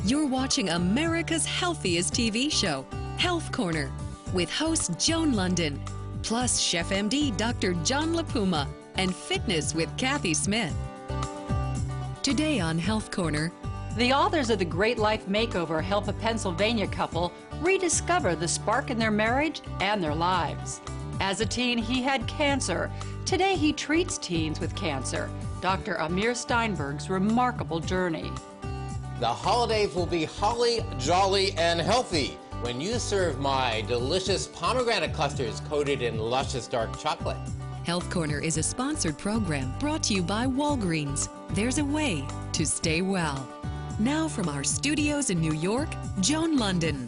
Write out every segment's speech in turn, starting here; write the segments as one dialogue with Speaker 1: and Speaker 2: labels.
Speaker 1: You're watching America's healthiest TV show, Health Corner, with host Joan Lunden, plus Chef MD Dr. John Puma, and fitness with Kathy Smith. Today on Health Corner,
Speaker 2: the authors of the Great Life Makeover help a Pennsylvania couple rediscover the spark in their marriage and their lives. As a teen, he had cancer. Today, he treats teens with cancer. Dr. Amir Steinberg's remarkable journey.
Speaker 3: The holidays will be holly, jolly, and healthy when you serve my delicious pomegranate clusters coated in luscious dark chocolate.
Speaker 1: Health Corner is a sponsored program brought to you by Walgreens. There's a way to stay well. Now from our studios in New York, Joan Lunden.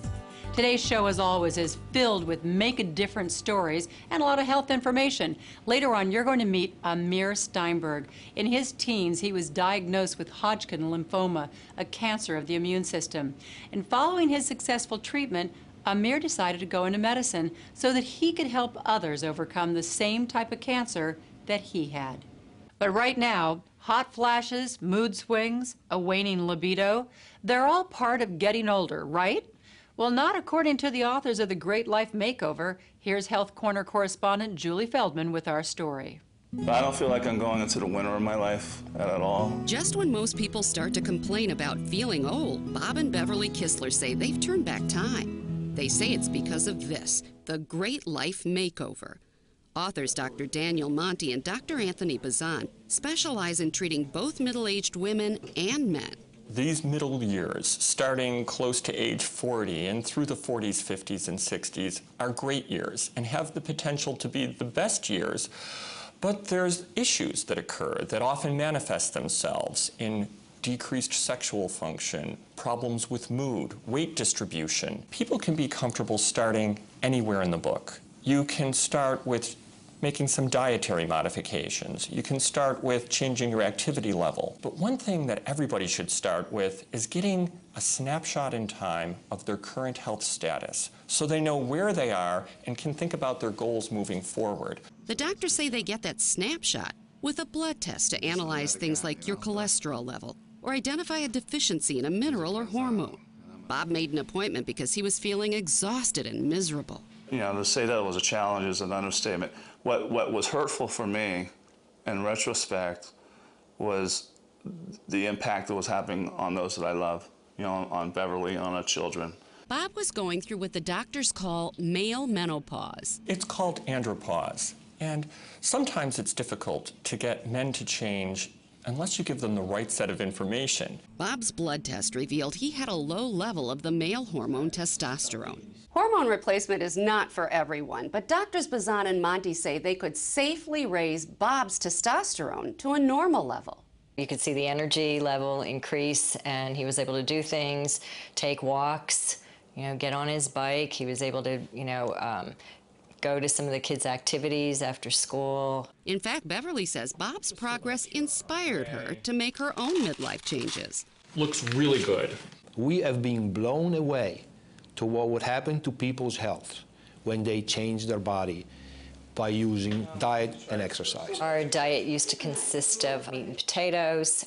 Speaker 2: Today's show, as always, is filled with make-a-difference stories and a lot of health information. Later on, you're going to meet Amir Steinberg. In his teens, he was diagnosed with Hodgkin lymphoma, a cancer of the immune system. And following his successful treatment, Amir decided to go into medicine so that he could help others overcome the same type of cancer that he had. But right now, hot flashes, mood swings, a waning libido, they're all part of getting older, right? Well, not according to the authors of the Great Life Makeover. Here's Health Corner correspondent Julie Feldman with our story.
Speaker 4: I don't feel like I'm going into the winter of my life at all.
Speaker 5: Just when most people start to complain about feeling old, Bob and Beverly Kistler say they've turned back time. They say it's because of this, the Great Life Makeover. Authors Dr. Daniel Monti and Dr. Anthony Bazan specialize in treating both middle-aged women and men.
Speaker 6: These middle years, starting close to age 40 and through the 40s, 50s, and 60s, are great years and have the potential to be the best years. But there's issues that occur that often manifest themselves in decreased sexual function, problems with mood, weight distribution. People can be comfortable starting anywhere in the book. You can start with making some dietary modifications. You can start with changing your activity level. But one thing that everybody should start with is getting a snapshot in time of their current health status so they know where they are and can think about their goals moving forward.
Speaker 5: The doctors say they get that snapshot with a blood test to analyze things like your cholesterol level or identify a deficiency in a mineral or hormone. Bob made an appointment because he was feeling exhausted and miserable.
Speaker 4: You know, to say that it was a challenge is an understatement. What was hurtful for me, in retrospect, was the impact that was having on those that I love, you know, on Beverly, on our children.
Speaker 5: Bob was going through what the doctors call male menopause.
Speaker 6: It's called andropause, and sometimes it's difficult to get men to change unless you give them the right set of information.
Speaker 5: Bob's blood test revealed he had a low level of the male hormone testosterone.
Speaker 7: Hormone replacement is not for everyone, but doctors Bazan and Monti say they could safely raise Bob's testosterone to a normal level.
Speaker 8: You could see the energy level increase, and he was able to do things, take walks, you know, get on his bike. He was able to, you know, go to some of the kids' activities after school.
Speaker 5: In fact, Beverly says Bob's progress inspired her to make her own midlife changes.
Speaker 6: Looks really good.
Speaker 9: We have been blown away to what would happen to people's health when they change their body by using diet and exercise.
Speaker 8: Our diet used to consist of meat and potatoes.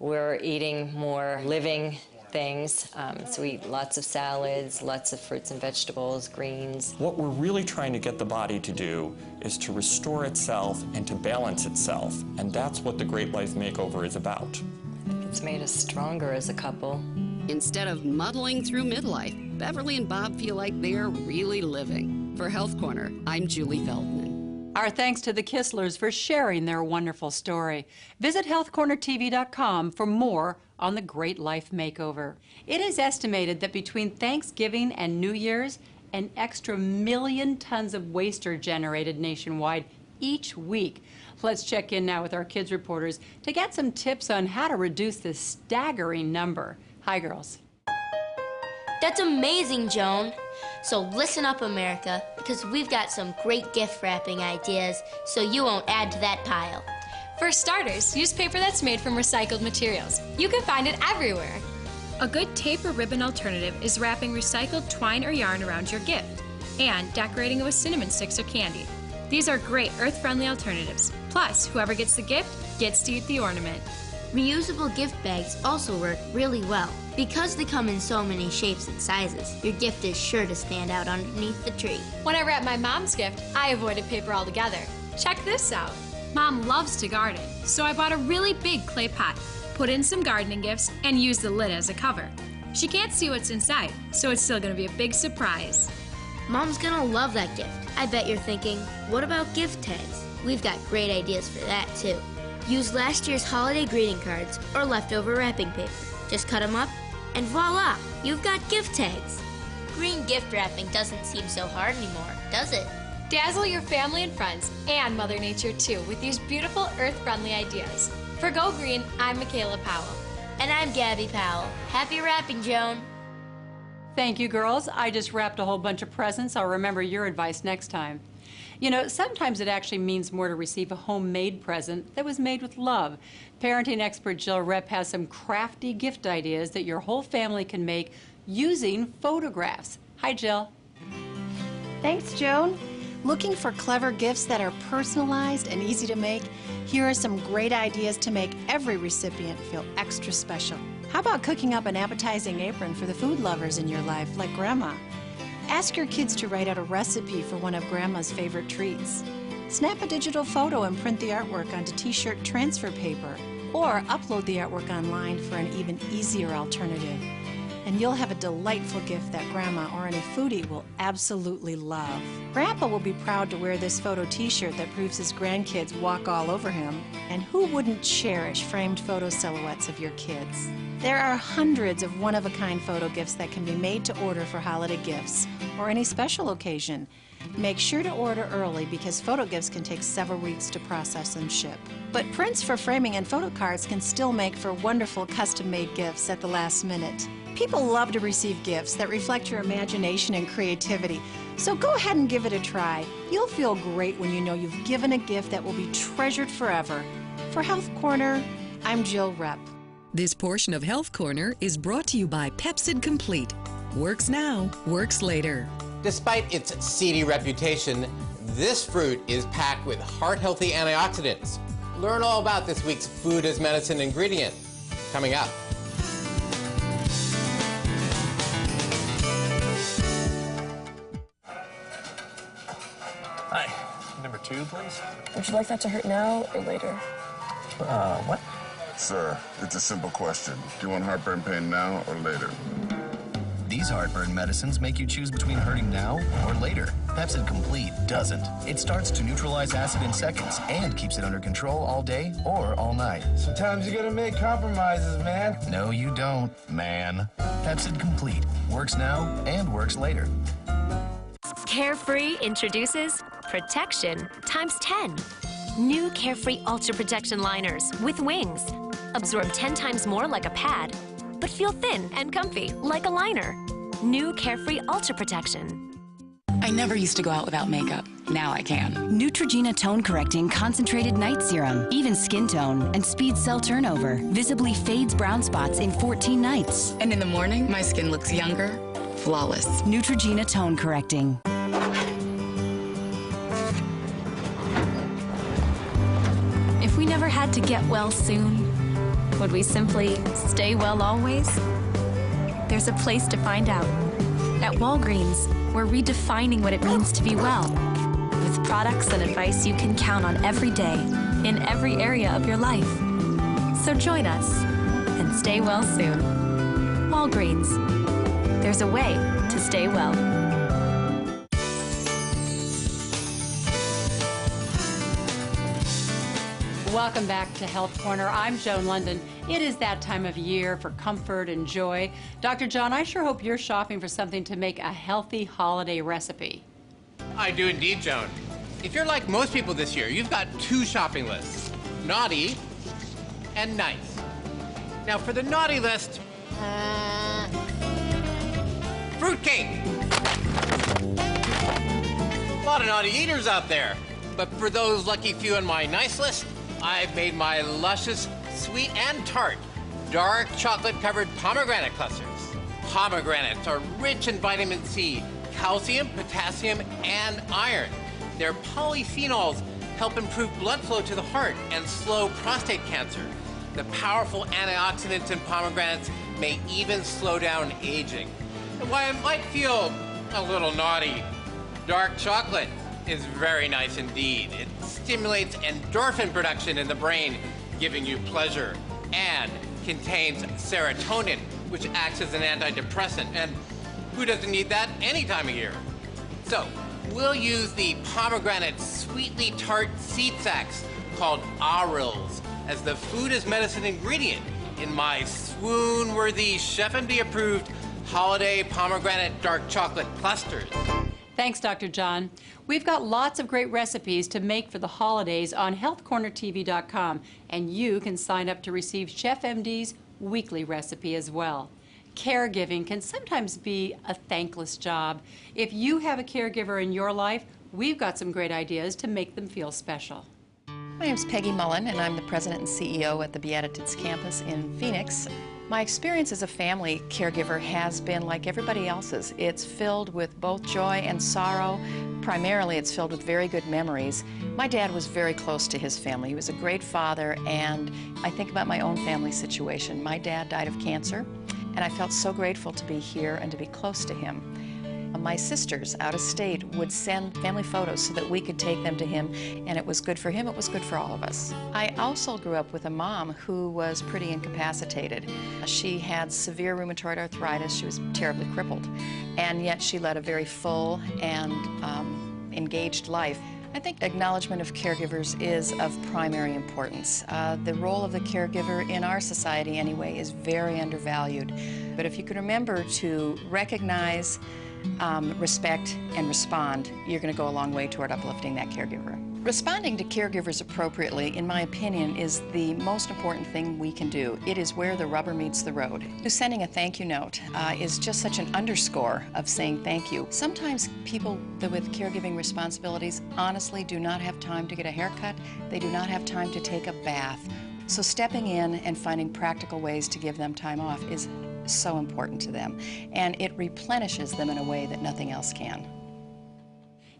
Speaker 8: We're eating more living things, so we eat lots of salads, lots of fruits and vegetables, greens.
Speaker 6: What we're really trying to get the body to do is to restore itself and to balance itself, and that's what the Great Life Makeover is about.
Speaker 8: It's made us stronger as a couple.
Speaker 5: Instead of muddling through midlife, Beverly and Bob feel like they're really living. For Health Corner, I'm Julie Feldman.
Speaker 2: Our thanks to the Kistlers for sharing their wonderful story. Visit healthcornertv.com for more on the Great Life Makeover. It is estimated that between Thanksgiving and New Year's, an extra 1 million tons of waste are generated nationwide each week. Let's check in now with our kids reporters to get some tips on how to reduce this staggering number. Hi, girls.
Speaker 10: That's amazing, Joan. So listen up, America, because we've got some great gift wrapping ideas so you won't add to that pile.
Speaker 11: For starters, use paper that's made from recycled materials. You can find it everywhere. A good tape or ribbon alternative is wrapping recycled twine or yarn around your gift and decorating it with cinnamon sticks or candy. These are great earth-friendly alternatives. Plus, whoever gets the gift gets to eat the ornament.
Speaker 10: Reusable gift bags also work really well. Because they come in so many shapes and sizes, your gift is sure to stand out underneath the tree.
Speaker 11: When I wrapped my mom's gift, I avoided paper altogether. Check this out. Mom loves to garden, so I bought a really big clay pot, put in some gardening gifts, and used the lid as a cover. She can't see what's inside, so it's still gonna be a big surprise.
Speaker 10: Mom's gonna love that gift. I bet you're thinking, what about gift tags? We've got great ideas for that too. Use last year's holiday greeting cards or leftover wrapping paper. Just cut them up and voila, you've got gift tags. Green gift wrapping doesn't seem so hard anymore, does it?
Speaker 11: Dazzle your family and friends, and Mother Nature too, with these beautiful earth-friendly ideas. For Go Green, I'm Michaela Powell.
Speaker 10: And I'm Gabby Powell. Happy wrapping, Joan.
Speaker 2: Thank you, girls. I just wrapped a whole bunch of presents. I'll remember your advice next time. You know, sometimes it actually means more to receive a homemade present that was made with love. Parenting expert Jill Repp has some crafty gift ideas that your whole family can make using photographs. Hi, Jill.
Speaker 12: Thanks, Joan. Looking for clever gifts that are personalized and easy to make? Here are some great ideas to make every recipient feel extra special. How about cooking up an appetizing apron for the food lovers in your life, like Grandma? Ask your kids to write out a recipe for one of Grandma's favorite treats. Snap a digital photo and print the artwork onto t-shirt transfer paper, or upload the artwork online for an even easier alternative. And you'll have a delightful gift that Grandma or any foodie will absolutely love. Grandpa will be proud to wear this photo t-shirt that proves his grandkids walk all over him. And who wouldn't cherish framed photo silhouettes of your kids? There are hundreds of one-of-a-kind photo gifts that can be made to order for holiday gifts or any special occasion. Make sure to order early because photo gifts can take several weeks to process and ship. But prints for framing and photo cards can still make for wonderful custom-made gifts at the last minute. People love to receive gifts that reflect your imagination and creativity, so go ahead and give it a try. You'll feel great when you know you've given a gift that will be treasured forever. For Health Corner, I'm Jill Repp.
Speaker 1: This portion of Health Corner is brought to you by Pepcid Complete. Works now, works later.
Speaker 3: Despite its seedy reputation, this fruit is packed with heart-healthy antioxidants. Learn all about this week's food as medicine ingredient. Coming up.
Speaker 13: Hi. Number 2, please.
Speaker 14: Would you like that to hurt now or later?
Speaker 13: What?
Speaker 15: Sir, it's a simple question. Do you want heartburn pain now or later?
Speaker 16: These heartburn medicines make you choose between hurting now or later. Pepcid Complete doesn't. It starts to neutralize acid in seconds and keeps it under control all day or all night.
Speaker 17: Sometimes you gotta make compromises, man.
Speaker 16: No, you don't, man. Pepcid Complete works now and works later.
Speaker 18: Carefree introduces protection times 10. New Carefree Ultra Protection Liners with wings. Absorb 10 times more like a pad, but feel thin and comfy like a liner. New Carefree Ultra Protection.
Speaker 19: I never used to go out without makeup. Now I can. Neutrogena Tone Correcting Concentrated Night Serum. Even skin tone and speeds cell turnover. Visibly fades brown spots in 14 nights. And in the morning, my skin looks younger, flawless. Neutrogena Tone Correcting.
Speaker 18: If we never had to get well soon, would we simply stay well always? There's a place to find out. At Walgreens, we're redefining what it means to be well, with products and advice you can count on every day, in every area of your life. So join us and stay well soon. Walgreens. There's a way to stay well.
Speaker 2: Welcome back to Health Corner. I'm Joan Lunden. It is that time of year for comfort and joy. Dr. John, I sure hope you're shopping for something to make a healthy holiday recipe.
Speaker 3: I do indeed, Joan. If you're like most people this year, you've got 2 shopping lists, naughty and nice. Now for the naughty list, fruitcake. A lot of naughty eaters out there. But for those lucky few on my nice list, I've made my luscious, sweet and tart, dark chocolate-covered pomegranate clusters. Pomegranates are rich in vitamin C, calcium, potassium, and iron. Their polyphenols help improve blood flow to the heart and slow prostate cancer. The powerful antioxidants in pomegranates may even slow down aging. And while it might feel a little naughty, dark chocolate is very nice indeed. It stimulates endorphin production in the brain, giving you pleasure, and contains serotonin, which acts as an antidepressant. And who doesn't need that any time of year? So, we'll use the pomegranate sweetly tart seed sacs called arils as the food as medicine ingredient in my swoon-worthy, Chef MD approved holiday pomegranate dark chocolate clusters.
Speaker 2: Thanks, Dr. John. We've got lots of great recipes to make for the holidays on healthcornertv.com, and you can sign up to receive Chef MD's weekly recipe as well. Caregiving can sometimes be a thankless job. If you have a caregiver in your life, we've got some great ideas to make them feel special.
Speaker 20: My name's Peggy Mullen, and I'm the president and CEO at the Beatitudes campus in Phoenix. My experience as a family caregiver has been like everybody else's. It's filled with both joy and sorrow. Primarily, it's filled with very good memories. My dad was very close to his family. He was a great father, and I think about my own family situation. My dad died of cancer, and I felt so grateful to be here and to be close to him. My sisters out of state would send family photos so that we could take them to him, and it was good for him, it was good for all of us. I also grew up with a mom who was pretty incapacitated. She had severe rheumatoid arthritis, she was terribly crippled, and yet she led a very full and engaged life. I think acknowledgement of caregivers is of primary importance. The role of the caregiver in our society anyway is very undervalued. But if you can remember to recognize, respect, and respond, you're going to go a long way toward uplifting that caregiver. Responding to caregivers appropriately, in my opinion, is the most important thing we can do. It is where the rubber meets the road. Sending a thank you note is just such an underscore of saying thank you. Sometimes people with caregiving responsibilities honestly do not have time to get a haircut. They do not have time to take a bath. So stepping in and finding practical ways to give them time off is so important to them, and it replenishes them in a way that nothing else can.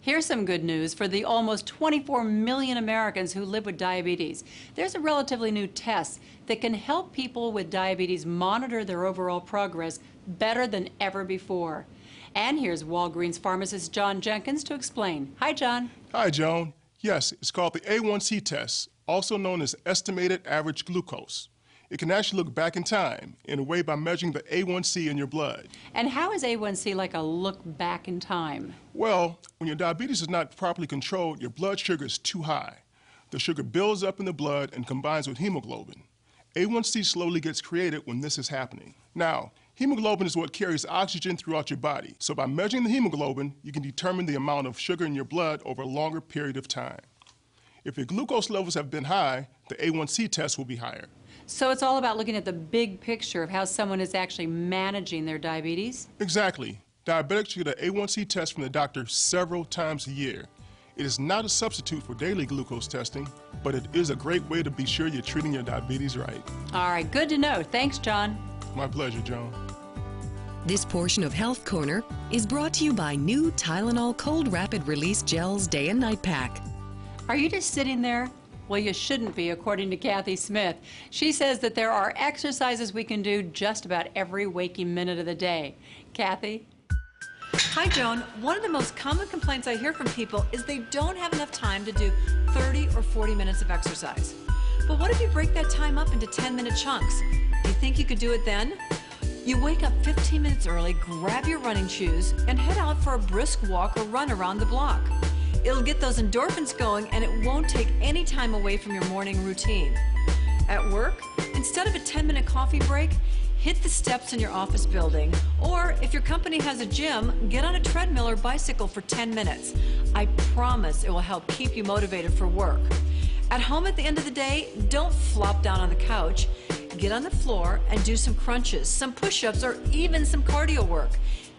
Speaker 2: Here's some good news for the almost 24 million Americans who live with diabetes. There's a relatively new test that can help people with diabetes monitor their overall progress better than ever before. And here's Walgreens pharmacist John Jenkins to explain. Hi, John.
Speaker 21: Hi, Joan. Yes, it's called the A1C test, also known as estimated average glucose. It can actually look back in time, in a way by measuring the A1C in your blood.
Speaker 2: And how is A1C like a look back in time?
Speaker 21: Well, when your diabetes is not properly controlled, your blood sugar is too high. The sugar builds up in the blood and combines with hemoglobin. A1C slowly gets created when this is happening. Now, hemoglobin is what carries oxygen throughout your body. So by measuring the hemoglobin, you can determine the amount of sugar in your blood over a longer period of time. If your glucose levels have been high, the A1C test will be higher.
Speaker 2: So it's all about looking at the big picture of how someone is actually managing their diabetes?
Speaker 21: Exactly. Diabetics should get an A1C test from the doctor several times a year. It is not a substitute for daily glucose testing, but it is a great way to be sure you're treating your diabetes right.
Speaker 2: All right, good to know. Thanks, John.
Speaker 21: My pleasure, Joan.
Speaker 1: This portion of Health Corner is brought to you by new Tylenol Cold Rapid Release Gels Day and Night Pack.
Speaker 2: Are you just sitting there? Well, you shouldn't be, according to Kathy Smith. She says that there are exercises we can do just about every waking minute of the day. Kathy?
Speaker 22: Hi, Joan. One of the most common complaints I hear from people is they don't have enough time to do 30 or 40 minutes of exercise. But what if you break that time up into 10-minute chunks? Do you think you could do it then? You wake up 15 minutes early, grab your running shoes, and head out for a brisk walk or run around the block. It'll get those endorphins going, and it won't take any time away from your morning routine. At work, instead of a 10-minute coffee break, hit the steps in your office building, or if your company has a gym, get on a treadmill or bicycle for 10 minutes. I promise it will help keep you motivated for work. At home at the end of the day, don't flop down on the couch. Get on the floor and do some crunches, some push-ups, or even some cardio work.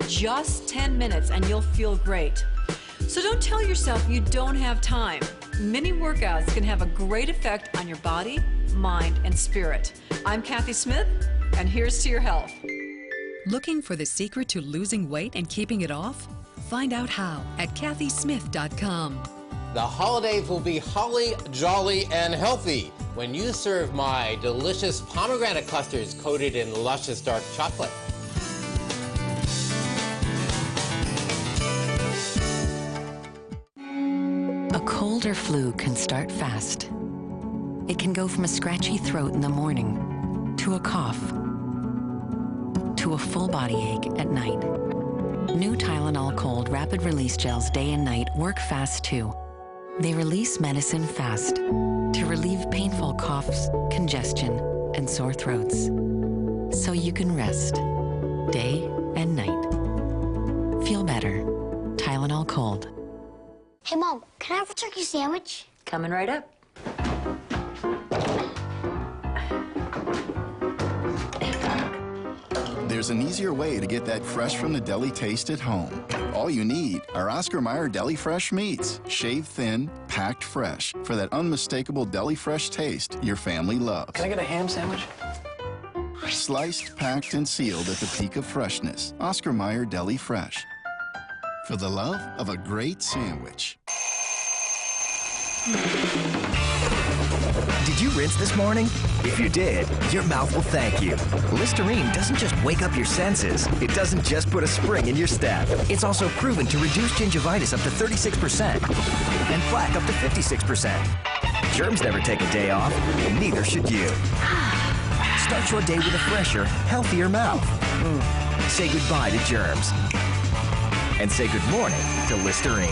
Speaker 22: Just 10 minutes and you'll feel great. So don't tell yourself you don't have time. Mini workouts can have a great effect on your body, mind, and spirit. I'm Kathy Smith, and here's to your health.
Speaker 1: Looking for the secret to losing weight and keeping it off? Find out how at kathysmith.com.
Speaker 3: The holidays will be holly, jolly, and healthy when you serve my delicious pomegranate clusters coated in luscious dark chocolate.
Speaker 4: A cold or flu can start fast. It can go from a scratchy throat in the morning to a cough to a full body ache at night. New Tylenol Cold Rapid Release Gels day and night work fast too. They release medicine fast to relieve painful coughs, congestion, and sore throats. So you can rest day and night. Feel better. Tylenol Cold.
Speaker 10: Hey, Mom, can I have a turkey sandwich?
Speaker 7: Coming right up.
Speaker 23: There's an easier way to get that fresh from the deli taste at home. All you need are Oscar Mayer Deli Fresh meats. Shaved thin, packed fresh for that unmistakable deli fresh taste your family loves.
Speaker 13: Can I get a ham sandwich?
Speaker 23: Sliced, packed, and sealed at the peak of freshness. Oscar Mayer Deli Fresh. For the love of a great sandwich.
Speaker 24: Did you rinse this morning? If you did, your mouth will thank you. Listerine doesn't just wake up your senses. It doesn't just put a spring in your step. It's also proven to reduce gingivitis up to 36% and plaque up to 56%. Germs never take a day off, and neither should you. Start your day with a fresher, healthier mouth. Say goodbye to germs. And say good morning to Listerine.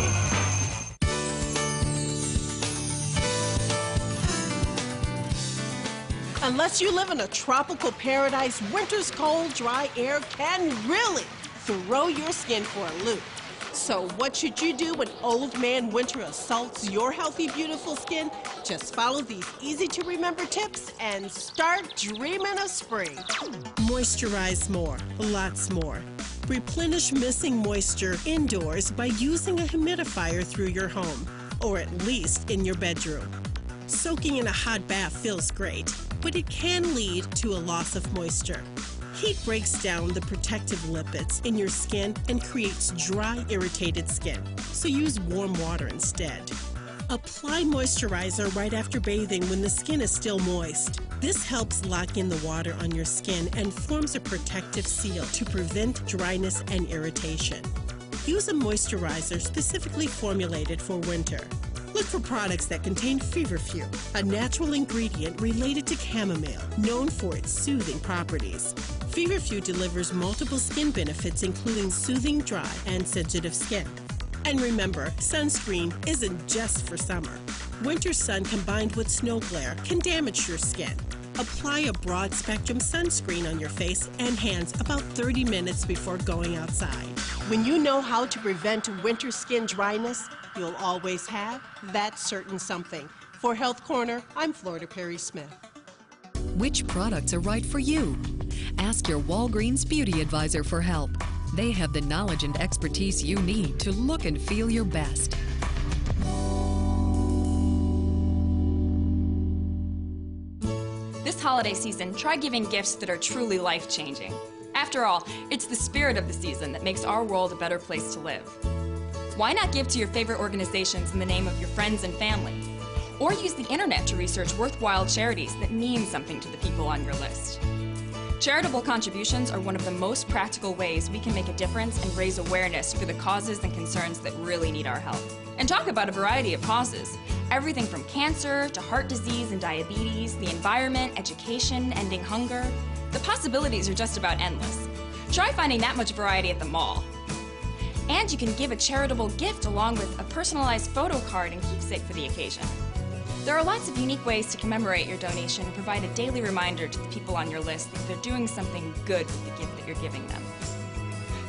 Speaker 25: Unless you live in a tropical paradise, winter's cold, dry air can really throw your skin for a loop. So what should you do when old man winter assaults your healthy, beautiful skin? Just follow these easy-to-remember tips and start dreaming of spring. Moisturize more, lots more. Replenish missing moisture indoors by using a humidifier through your home, or at least in your bedroom. Soaking in a hot bath feels great, but it can lead to a loss of moisture. Heat breaks down the protective lipids in your skin and creates dry, irritated skin, so use warm water instead. Apply moisturizer right after bathing when the skin is still moist. This helps lock in the water on your skin and forms a protective seal to prevent dryness and irritation. Use a moisturizer specifically formulated for winter. Look for products that contain feverfew, a natural ingredient related to chamomile, known for its soothing properties. Feverfew delivers multiple skin benefits, including soothing dry and sensitive skin. And remember, sunscreen isn't just for summer. Winter sun combined with snow glare can damage your skin. Apply a broad-spectrum sunscreen on your face and hands about 30 minutes before going outside. When you know how to prevent winter skin dryness, you'll always have that certain something. For Health Corner, I'm Florida Perry Smith.
Speaker 1: Which products are right for you? Ask your Walgreens Beauty Advisor for help. They have the knowledge and expertise you need to look and feel your best.
Speaker 11: This holiday season, try giving gifts that are truly life-changing. After all, it's the spirit of the season that makes our world a better place to live. Why not give to your favorite organizations in the name of your friends and family? Or use the internet to research worthwhile charities that mean something to the people on your list. Charitable contributions are one of the most practical ways we can make a difference and raise awareness for the causes and concerns that really need our help. And talk about a variety of causes. Everything from cancer to heart disease and diabetes, the environment, education, ending hunger. The possibilities are just about endless. Try finding that much variety at the mall. And you can give a charitable gift along with a personalized photo card and keepsake for the occasion. There are lots of unique ways to commemorate your donation and provide a daily reminder to the people on your list that they're doing something good with the gift that you're giving them.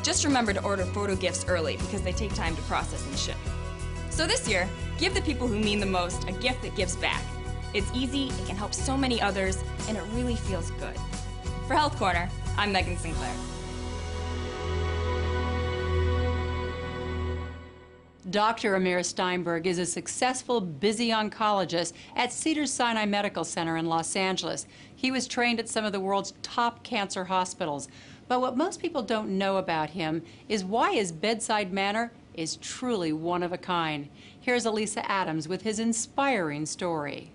Speaker 11: Just remember to order photo gifts early because they take time to process and ship. So this year, give the people who mean the most a gift that gives back. It's easy, it can help so many others, and it really feels good. For Health Corner, I'm Megan Sinclair.
Speaker 2: Dr. Amir Steinberg is a successful, busy oncologist at Cedars-Sinai Medical Center in Los Angeles. He was trained at some of the world's top cancer hospitals. But what most people don't know about him is why his bedside manner is truly one of a kind. Here's Elisa Adams with his inspiring story.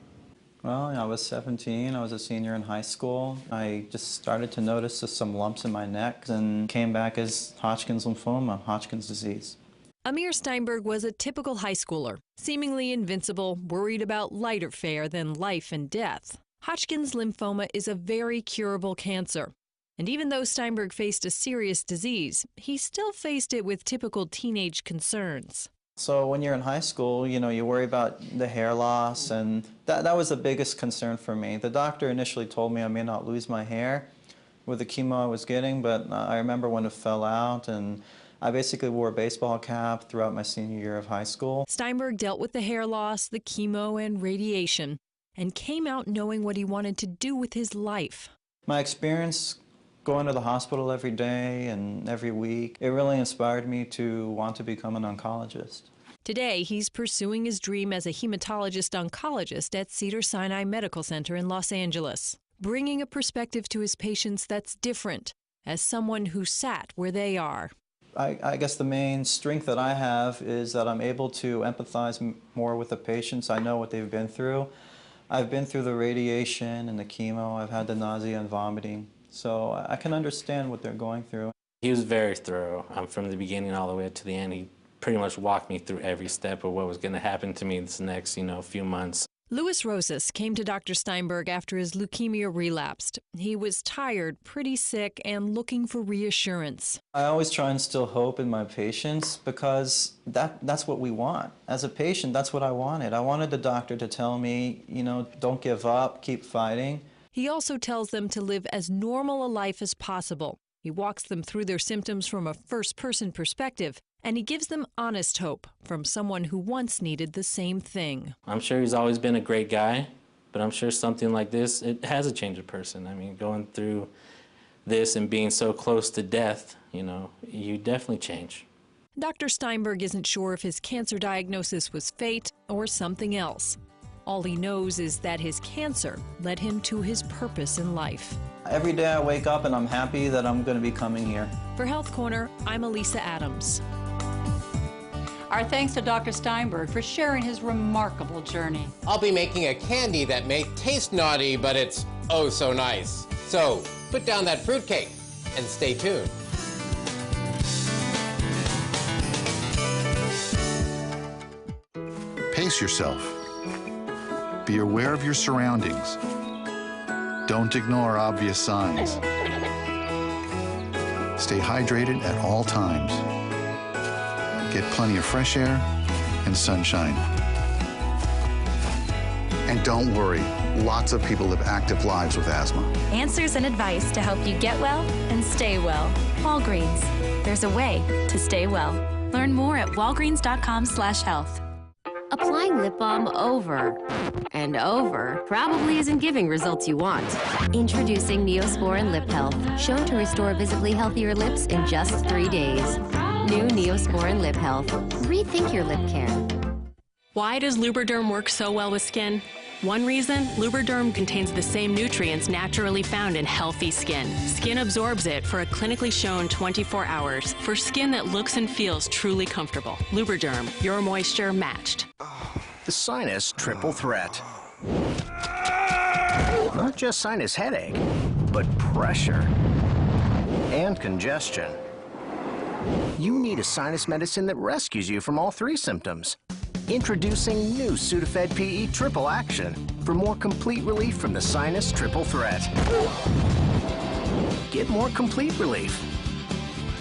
Speaker 5: Well, I was 17. I was a senior in high school. I just started to notice just some lumps in my neck and came back as Hodgkin's lymphoma, Hodgkin's disease.
Speaker 6: Amir Steinberg was a typical high schooler, seemingly invincible, worried about lighter fare than life and death. Hodgkin's lymphoma is a very curable cancer. And even though Steinberg faced a serious disease, he still faced it with typical teenage concerns.
Speaker 5: So when you're in high school, you know, you worry about the hair loss, and that was the biggest concern for me. The doctor initially told me I may not lose my hair with the chemo I was getting, but I remember when it fell out, and I basically wore a baseball cap throughout my senior year of high school.
Speaker 6: Steinberg dealt with the hair loss, the chemo, and radiation, and came out knowing what he wanted to do with his life.
Speaker 5: My experience going to the hospital every day and every week, it really inspired me to want to become an oncologist.
Speaker 6: Today, he's pursuing his dream as a hematologist-oncologist at Cedars-Sinai Medical Center in Los Angeles, bringing a perspective to his patients that's different, as someone who sat where they are.
Speaker 5: I guess the main strength that I have is that I'm able to empathize more with the patients. I know what they've been through. I've been through the radiation and the chemo. I've had the nausea and vomiting. So I can understand what they're going through.
Speaker 7: He was very thorough. From the beginning all the way to the end. He pretty much walked me through every step of what was going to happen to me this next, few months.
Speaker 6: Louis Rosas came to Dr. Steinberg after his leukemia relapsed. He was tired, pretty sick, and looking for reassurance.
Speaker 5: I always try and instill hope in my patients because that's what we want. As a patient, that's what I wanted. I wanted the doctor to tell me, don't give up, keep fighting.
Speaker 6: He also tells them to live as normal a life as possible. He walks them through their symptoms from a first-person perspective, and he gives them honest hope from someone who once needed the same thing.
Speaker 7: I'm sure he's always been a great guy, but I'm sure something like this, it has a change of person. I mean, going through this and being so close to death, you definitely change.
Speaker 6: Dr. Steinberg isn't sure if his cancer diagnosis was fate or something else. All he knows is that his cancer led him to his purpose in life.
Speaker 5: Every day I wake up and I'm happy that I'm going to be coming here.
Speaker 6: For Health Corner, I'm Elisa Adams.
Speaker 2: Our thanks to Dr. Steinberg for sharing his remarkable journey.
Speaker 3: I'll be making a candy that may taste naughty, but it's oh so nice. So put down that fruitcake and stay tuned.
Speaker 8: Pace yourself. Be aware of your surroundings. Don't ignore obvious signs. Stay hydrated at all times. Get plenty of fresh air and sunshine. And don't worry, lots of people live active lives with asthma.
Speaker 18: Answers and advice to help you get well and stay well. Walgreens. There's a way to stay well. Learn more at walgreens.com/health.
Speaker 9: Applying lip balm over and over probably isn't giving results you want. Introducing Neosporin Lip Health, shown to restore visibly healthier lips in just 3 days. New Neosporin Lip Health. Rethink your lip care.
Speaker 26: Why does Lubriderm work so well with skin? One reason, Lubriderm contains the same nutrients naturally found in healthy skin. Skin absorbs it for a clinically shown 24 hours for skin that looks and feels truly comfortable. Lubriderm, your moisture matched.
Speaker 27: The sinus triple threat. Not just sinus headache, but pressure and congestion. You need a sinus medicine that rescues you from all three symptoms. Introducing new Sudafed PE Triple Action for more complete relief from the sinus triple threat. Get more complete relief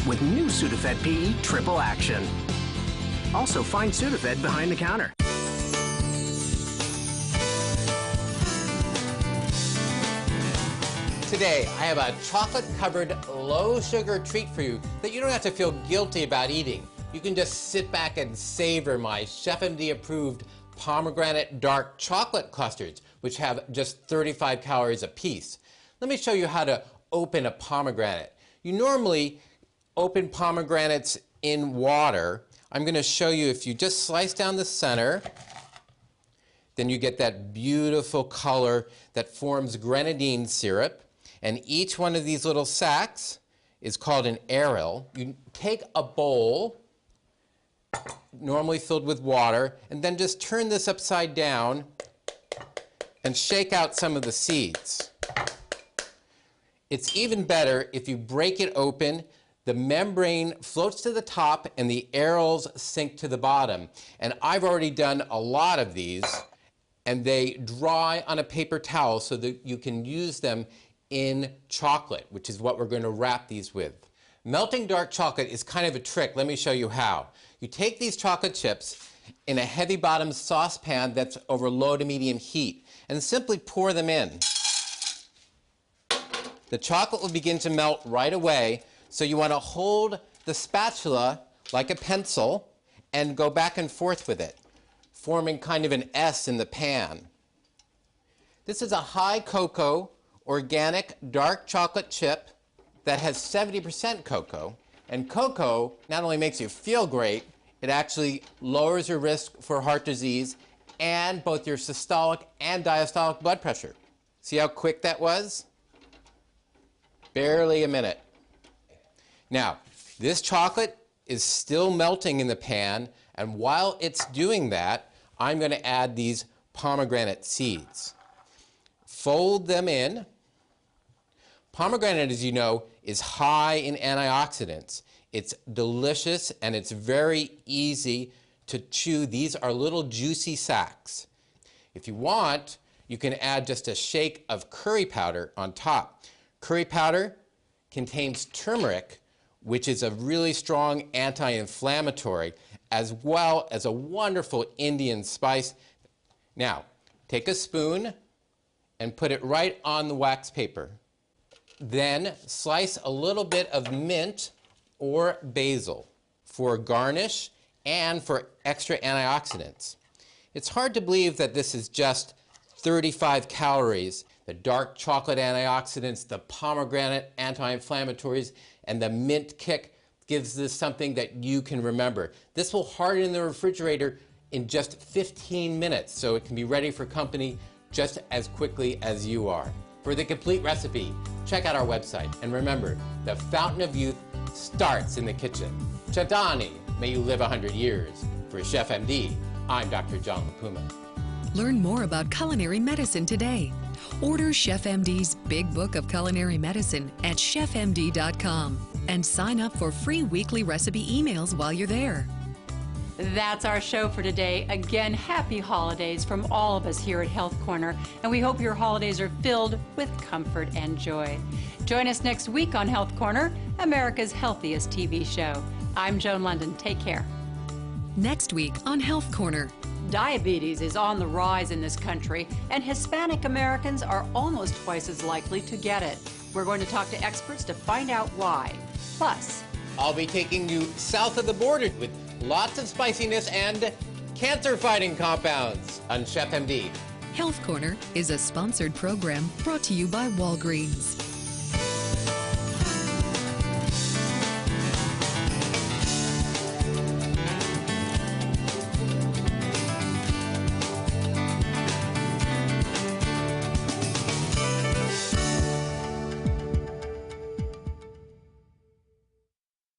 Speaker 27: with new Sudafed PE Triple Action. Also find Sudafed behind the counter.
Speaker 3: Today, I have a chocolate-covered, low-sugar treat for you that you don't have to feel guilty about eating. You can just sit back and savor my Chef MD-approved pomegranate dark chocolate clusters, which have just 35 calories apiece. Let me show you how to open a pomegranate. You normally open pomegranates in water. I'm going to show you if you just slice down the center, then you get that beautiful color that forms grenadine syrup. And each one of these little sacs is called an aril. You take a bowl, normally filled with water, and then just turn this upside down and shake out some of the seeds. It's even better if you break it open. The membrane floats to the top and the arils sink to the bottom. And I've already done a lot of these, and they dry on a paper towel so that you can use them in chocolate, which is what we're going to wrap these with. Melting dark chocolate is kind of a trick. Let me show you how. You take these chocolate chips in a heavy bottom saucepan that's over low to medium heat and simply pour them in. The chocolate will begin to melt right away, so you want to hold the spatula like a pencil and go back and forth with it, forming kind of an S in the pan. This is a high cocoa, organic dark chocolate chip that has 70% cocoa. And cocoa not only makes you feel great, it actually lowers your risk for heart disease and both your systolic and diastolic blood pressure. See how quick that was? Barely a minute. Now, this chocolate is still melting in the pan, and while it's doing that, I'm going to add these pomegranate seeds. Fold them in. Pomegranate, as you know, is high in antioxidants. It's delicious and it's very easy to chew. These are little juicy sacs. If you want, you can add just a shake of curry powder on top. Curry powder contains turmeric, which is a really strong anti-inflammatory, as well as a wonderful Indian spice. Now, take a spoon and put it right on the wax paper. Then slice a little bit of mint or basil for garnish and for extra antioxidants. It's hard to believe that this is just 35 calories. The dark chocolate antioxidants, the pomegranate anti-inflammatories, and the mint kick gives this something that you can remember. This will harden in the refrigerator in just 15 minutes, so it can be ready for company just as quickly as you are. For the complete recipe, check out our website. And remember, the fountain of youth starts in the kitchen. Chadani, may you live 100 years. For Chef MD, I'm Dr. John Puma.
Speaker 1: Learn more about culinary medicine today. Order Chef MD's Big Book of Culinary Medicine at chefmd.com and sign up for free weekly recipe emails while you're there.
Speaker 2: That's our show for today. Again, happy holidays from all of us here at Health Corner, and we hope your holidays are filled with comfort and joy. Join us next week on Health Corner, America's healthiest TV show. I'm Joan Lunden. Take care.
Speaker 1: Next week on Health Corner.
Speaker 2: Diabetes is on the rise in this country, and Hispanic Americans are almost twice as likely to get it. We're going to talk to experts to find out why. Plus,
Speaker 3: I'll be taking you south of the border with lots of spiciness and cancer-fighting compounds on Chef MD.
Speaker 1: Health Corner is a sponsored program brought to you by Walgreens.